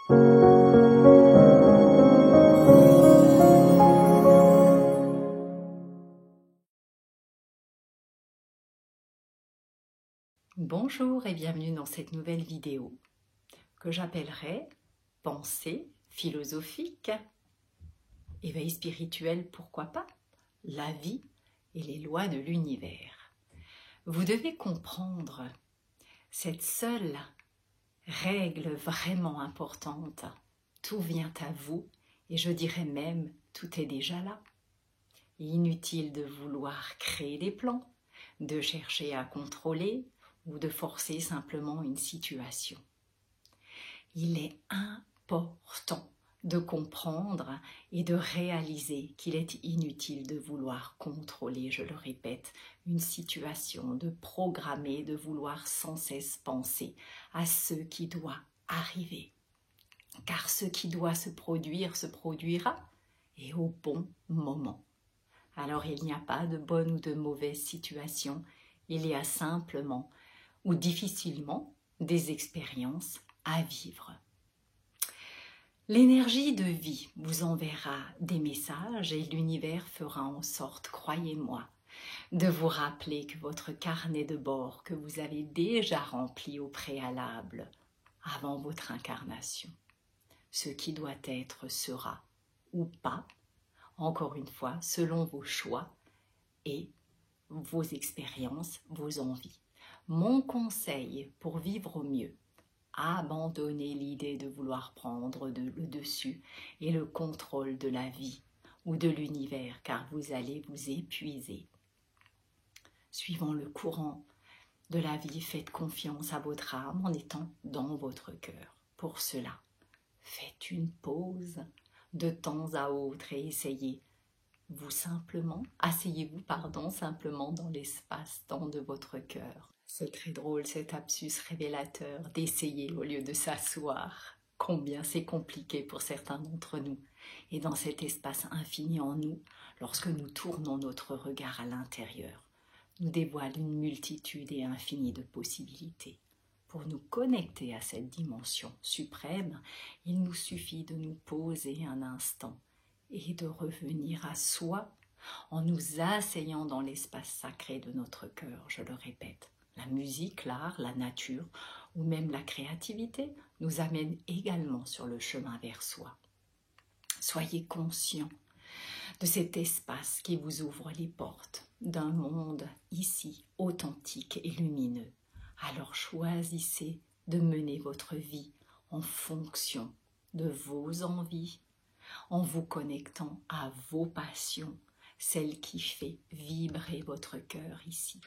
Bonjour et bienvenue dans cette nouvelle vidéo que j'appellerai Pensée philosophique, éveil spirituel, pourquoi pas, la vie et les lois de l'univers. Vous devez comprendre cette seule règle vraiment importante. Tout vient à vous et je dirais même tout est déjà là. Inutile de vouloir créer des plans, de chercher à contrôler ou de forcer simplement une situation. Il est important de comprendre et de réaliser qu'il est inutile de vouloir contrôler, je le répète, une situation, de programmer, de vouloir sans cesse penser à ce qui doit arriver. Car ce qui doit se produira et au bon moment. Alors il n'y a pas de bonne ou de mauvaise situation, il y a simplement ou difficilement des expériences à vivre. L'énergie de vie vous enverra des messages et l'univers fera en sorte, croyez-moi, de vous rappeler que votre carnet de bord que vous avez déjà rempli au préalable avant votre incarnation, ce qui doit être sera ou pas, encore une fois, selon vos choix et vos expériences, vos envies. Mon conseil pour vivre au mieux, abandonnez l'idée de vouloir prendre le dessus et le contrôle de la vie ou de l'univers, car vous allez vous épuiser. Suivant le courant de la vie, faites confiance à votre âme en étant dans votre cœur. Pour cela, faites une pause de temps à autre et asseyez-vous simplement dans l'espace-temps de votre cœur. C'est très drôle cet lapsus révélateur d'essayer au lieu de s'asseoir. Combien c'est compliqué pour certains d'entre nous. Et dans cet espace infini en nous, lorsque nous tournons notre regard à l'intérieur, nous dévoile une multitude et infinie de possibilités. Pour nous connecter à cette dimension suprême, il nous suffit de nous poser un instant et de revenir à soi en nous asseyant dans l'espace sacré de notre cœur, je le répète. La musique, l'art, la nature ou même la créativité nous amènent également sur le chemin vers soi. Soyez conscients de cet espace qui vous ouvre les portes d'un monde ici authentique et lumineux. Alors choisissez de mener votre vie en fonction de vos envies, en vous connectant à vos passions, celles qui fait vibrer votre cœur ici.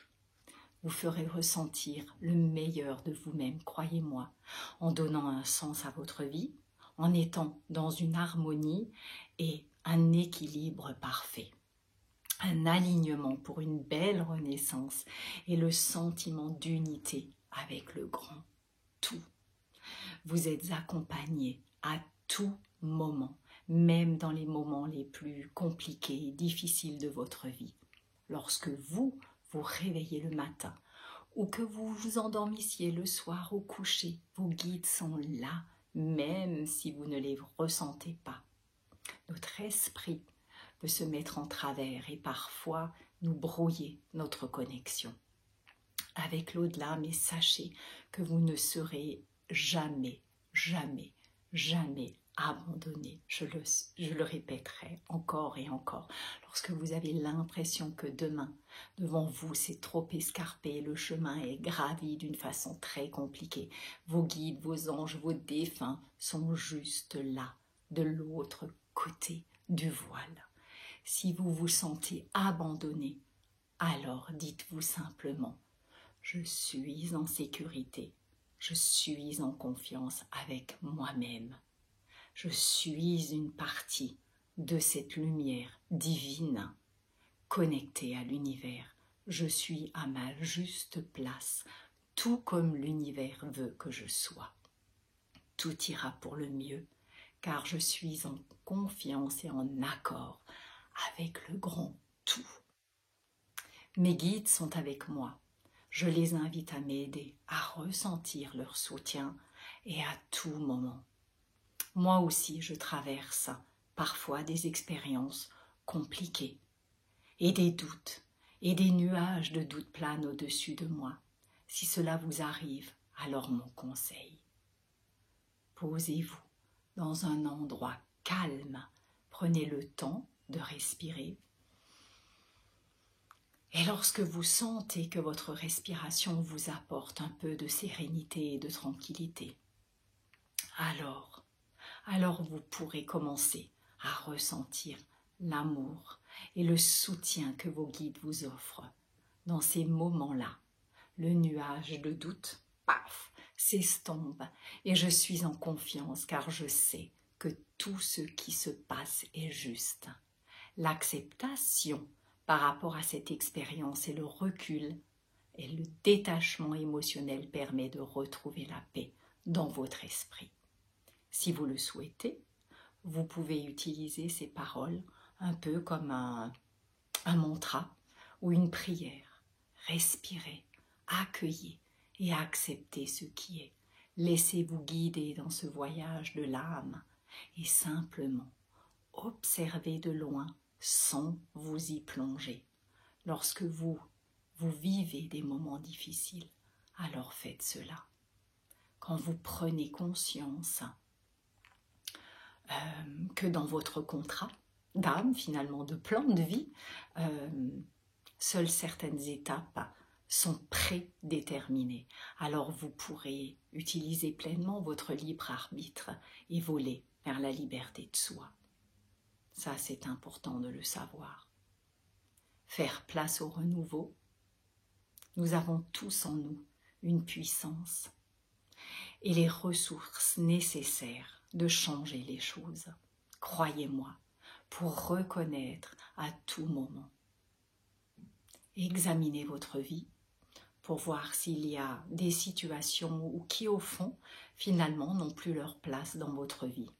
Vous ferez ressentir le meilleur de vous-même, croyez-moi, en donnant un sens à votre vie, en étant dans une harmonie et un équilibre parfait. Un alignement pour une belle renaissance et le sentiment d'unité avec le grand tout. Vous êtes accompagné à tout moment, même dans les moments les plus compliqués et difficiles de votre vie. Lorsque vous vous réveillez le matin ou que vous vous endormissiez le soir au coucher, vos guides sont là, même si vous ne les ressentez pas. Notre esprit peut se mettre en travers et parfois nous brouiller notre connexion avec l'au-delà, mais sachez que vous ne serez jamais, jamais, jamais abandonné. Je le répéterai encore et encore. Lorsque vous avez l'impression que demain, devant vous, c'est trop escarpé, le chemin est gravi d'une façon très compliquée, vos guides, vos anges, vos défunts sont juste là, de l'autre côté du voile. Si vous vous sentez abandonné, alors dites-vous simplement: je suis en sécurité, je suis en confiance avec moi-même. Je suis une partie de cette lumière divine, connectée à l'univers. Je suis à ma juste place, tout comme l'univers veut que je sois. Tout ira pour le mieux, car je suis en confiance et en accord avec le grand tout. Mes guides sont avec moi. Je les invite à m'aider, à ressentir leur soutien et à tout moment. Moi aussi, je traverse parfois des expériences compliquées et des doutes et des nuages de doutes planent au-dessus de moi. Si cela vous arrive, alors mon conseil, posez-vous dans un endroit calme, prenez le temps de respirer. Et lorsque vous sentez que votre respiration vous apporte un peu de sérénité et de tranquillité, alors vous pourrez commencer à ressentir l'amour et le soutien que vos guides vous offrent. Dans ces moments-là, le nuage de doute, paf, s'estompe et je suis en confiance car je sais que tout ce qui se passe est juste. L'acceptation par rapport à cette expérience et le recul et le détachement émotionnel permet de retrouver la paix dans votre esprit. Si vous le souhaitez, vous pouvez utiliser ces paroles un peu comme un mantra ou une prière. Respirez, accueillez et acceptez ce qui est. Laissez-vous guider dans ce voyage de l'âme et simplement observez de loin sans vous y plonger. Lorsque vous vivez des moments difficiles, alors faites cela. Quand vous prenez conscience que dans votre contrat d'âme, finalement, de plan de vie, seules certaines étapes sont prédéterminées. Alors vous pourrez utiliser pleinement votre libre arbitre et voler vers la liberté de soi. Ça, c'est important de le savoir. Faire place au renouveau. Nous avons tous en nous une puissance et les ressources nécessaires de changer les choses. Croyez-moi, pour reconnaître à tout moment. Examinez votre vie pour voir s'il y a des situations qui, au fond, finalement, n'ont plus leur place dans votre vie.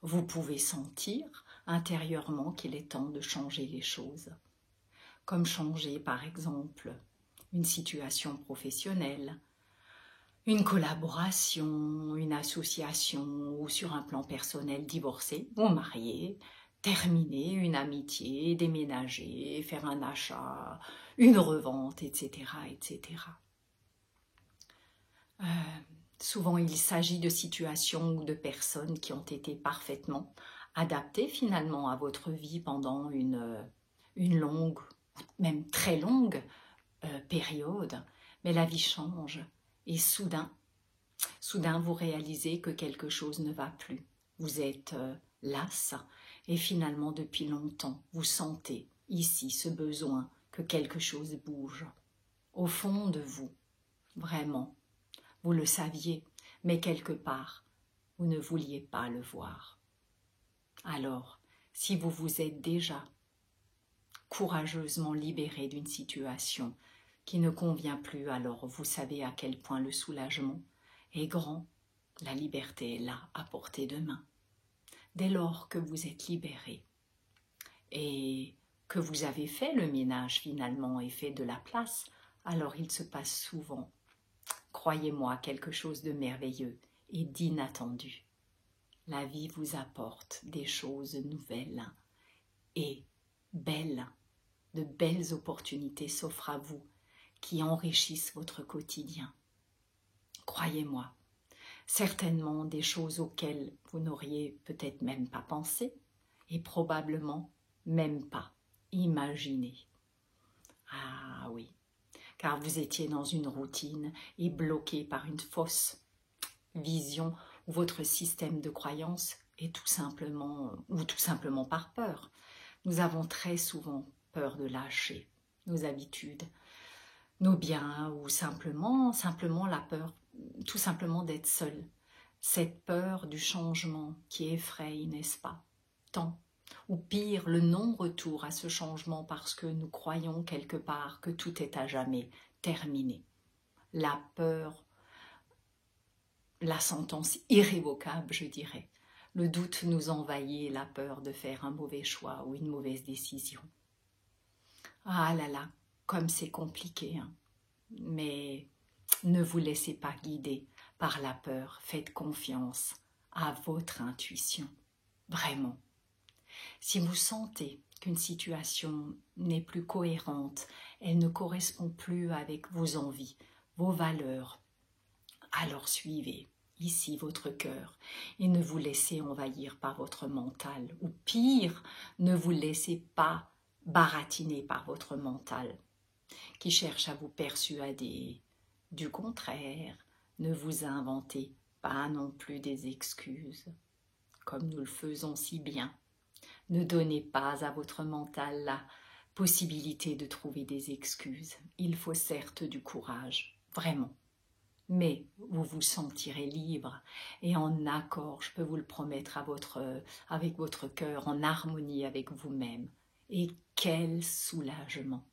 Vous pouvez sentir intérieurement qu'il est temps de changer les choses, comme changer, par exemple, une situation professionnelle, une collaboration, une association ou sur un plan personnel, divorcer ou marier, terminer une amitié, déménager, faire un achat, une revente, etc. etc. Souvent, il s'agit de situations ou de personnes qui ont été parfaitement adaptées finalement à votre vie pendant une longue, même très longue période. Mais la vie change et soudain vous réalisez que quelque chose ne va plus. Vous êtes las et finalement depuis longtemps, vous sentez ici ce besoin que quelque chose bouge. Au fond de vous, vraiment. Vous le saviez, mais quelque part, vous ne vouliez pas le voir. Alors, si vous vous êtes déjà courageusement libéré d'une situation qui ne convient plus, alors vous savez à quel point le soulagement est grand. La liberté est là, à portée de main. Dès lors que vous êtes libéré et que vous avez fait le ménage finalement et fait de la place, alors il se passe souvent, croyez-moi, quelque chose de merveilleux et d'inattendu. La vie vous apporte des choses nouvelles et belles. De belles opportunités s'offrent à vous qui enrichissent votre quotidien. Croyez-moi, certainement des choses auxquelles vous n'auriez peut-être même pas pensé et probablement même pas imaginé. Ah oui, car vous étiez dans une routine et bloqué par une fausse vision où votre système de croyance est tout simplement par peur. Nous avons très souvent peur de lâcher nos habitudes, nos biens ou simplement la peur, tout simplement d'être seul. Cette peur du changement qui effraie, n'est-ce pas? Tant, ou pire, le non-retour à ce changement parce que nous croyons quelque part que tout est à jamais terminé. La peur, la sentence irrévocable, je dirais. Le doute nous envahit et la peur de faire un mauvais choix ou une mauvaise décision. Ah là là, comme c'est compliqué, hein. Mais ne vous laissez pas guider par la peur, faites confiance à votre intuition. Vraiment. Si vous sentez qu'une situation n'est plus cohérente, elle ne correspond plus avec vos envies, vos valeurs, alors suivez ici votre cœur et ne vous laissez envahir par votre mental. Ou pire, ne vous laissez pas baratiner par votre mental qui cherche à vous persuader du contraire. Ne vous inventez pas non plus des excuses, comme nous le faisons si bien. Ne donnez pas à votre mental la possibilité de trouver des excuses. Il faut certes du courage, vraiment. Mais vous vous sentirez libre et en accord, je peux vous le promettre, avec votre cœur, en harmonie avec vous-même. Et quel soulagement!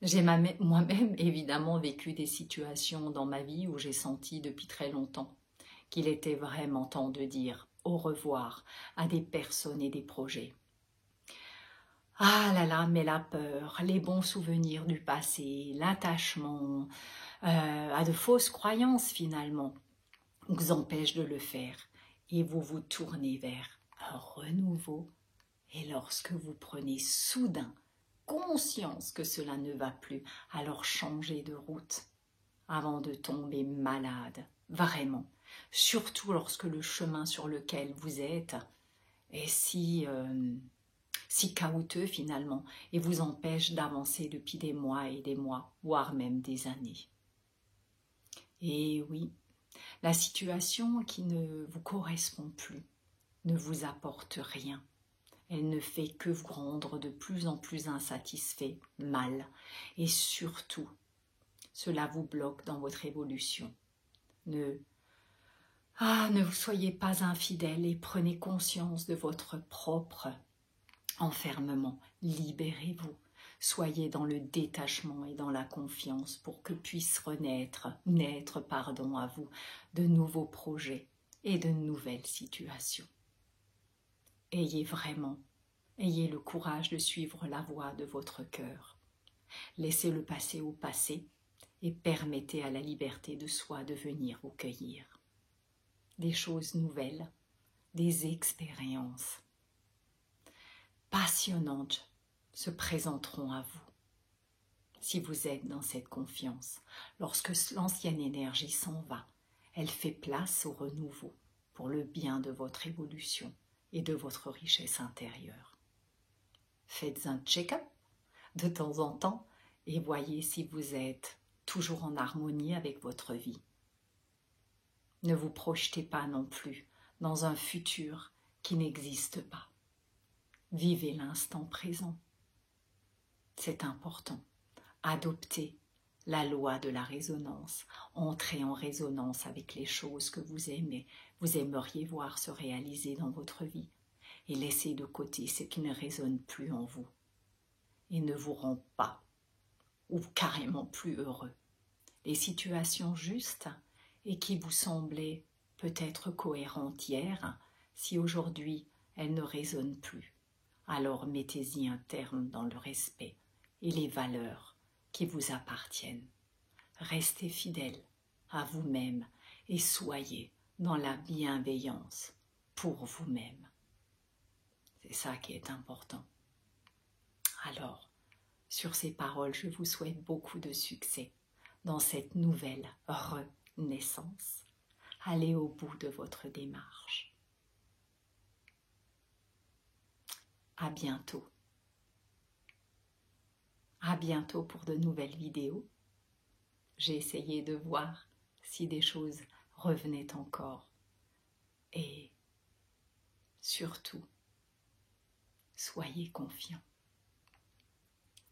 J'ai moi-même évidemment vécu des situations dans ma vie où j'ai senti depuis très longtemps qu'il était vraiment temps de dire au revoir à des personnes et des projets. Ah là là, mais la peur, les bons souvenirs du passé, l'attachement à de fausses croyances finalement, vous empêche de le faire et vous vous tournez vers un renouveau. Et lorsque vous prenez soudain conscience que cela ne va plus, alors changez de route avant de tomber malade, vraiment. Surtout lorsque le chemin sur lequel vous êtes est si caouteux finalement et vous empêche d'avancer depuis des mois et des mois, voire même des années. Et oui, la situation qui ne vous correspond plus ne vous apporte rien. Elle ne fait que vous rendre de plus en plus insatisfait, mal, et surtout, cela vous bloque dans votre évolution. Ne vous soyez pas infidèle et prenez conscience de votre propre enfermement. Libérez-vous. Soyez dans le détachement et dans la confiance pour que puissent naître à vous de nouveaux projets et de nouvelles situations. Ayez le courage de suivre la voie de votre cœur. Laissez le passé au passé et permettez à la liberté de soi de venir vous cueillir. Des choses nouvelles, des expériences passionnantes se présenteront à vous. Si vous êtes dans cette confiance, lorsque l'ancienne énergie s'en va, elle fait place au renouveau pour le bien de votre évolution et de votre richesse intérieure. Faites un check-up de temps en temps et voyez si vous êtes toujours en harmonie avec votre vie. Ne vous projetez pas non plus dans un futur qui n'existe pas. Vivez l'instant présent. C'est important. Adoptez la loi de la résonance. Entrez en résonance avec les choses que vous aimeriez voir se réaliser dans votre vie. Et laissez de côté ce qui ne résonne plus en vous et ne vous rend pas ou carrément plus heureux. Les situations justes et qui vous semblaient peut-être cohérentes hier, si aujourd'hui elles ne résonnent plus, alors mettez-y un terme dans le respect et les valeurs qui vous appartiennent. Restez fidèle à vous-même et soyez dans la bienveillance pour vous-même. C'est ça qui est important. Alors, sur ces paroles, je vous souhaite beaucoup de succès dans cette nouvelle renaissance. Allez au bout de votre démarche. À bientôt. À bientôt pour de nouvelles vidéos. J'ai essayé de voir si des choses revenaient encore. Et surtout, soyez confiants.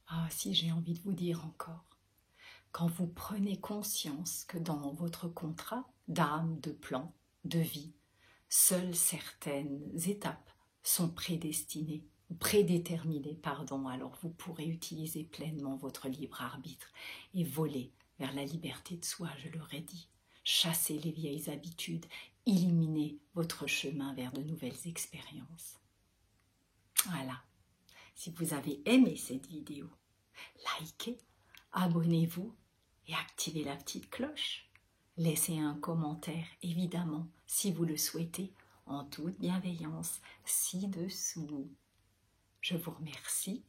Ah, si j'ai envie de vous dire encore, quand vous prenez conscience que dans votre contrat d'âme, de plan, de vie, seules certaines étapes sont prédéterminées, alors vous pourrez utiliser pleinement votre libre arbitre et voler vers la liberté de soi, je l'aurais dit. Chassez les vieilles habitudes, éliminez votre chemin vers de nouvelles expériences. Voilà. Si vous avez aimé cette vidéo, likez, abonnez-vous et activez la petite cloche. Laissez un commentaire, évidemment, si vous le souhaitez, en toute bienveillance, ci-dessous. Je vous remercie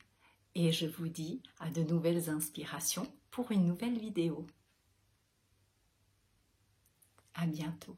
et je vous dis à de nouvelles inspirations pour une nouvelle vidéo. À bientôt.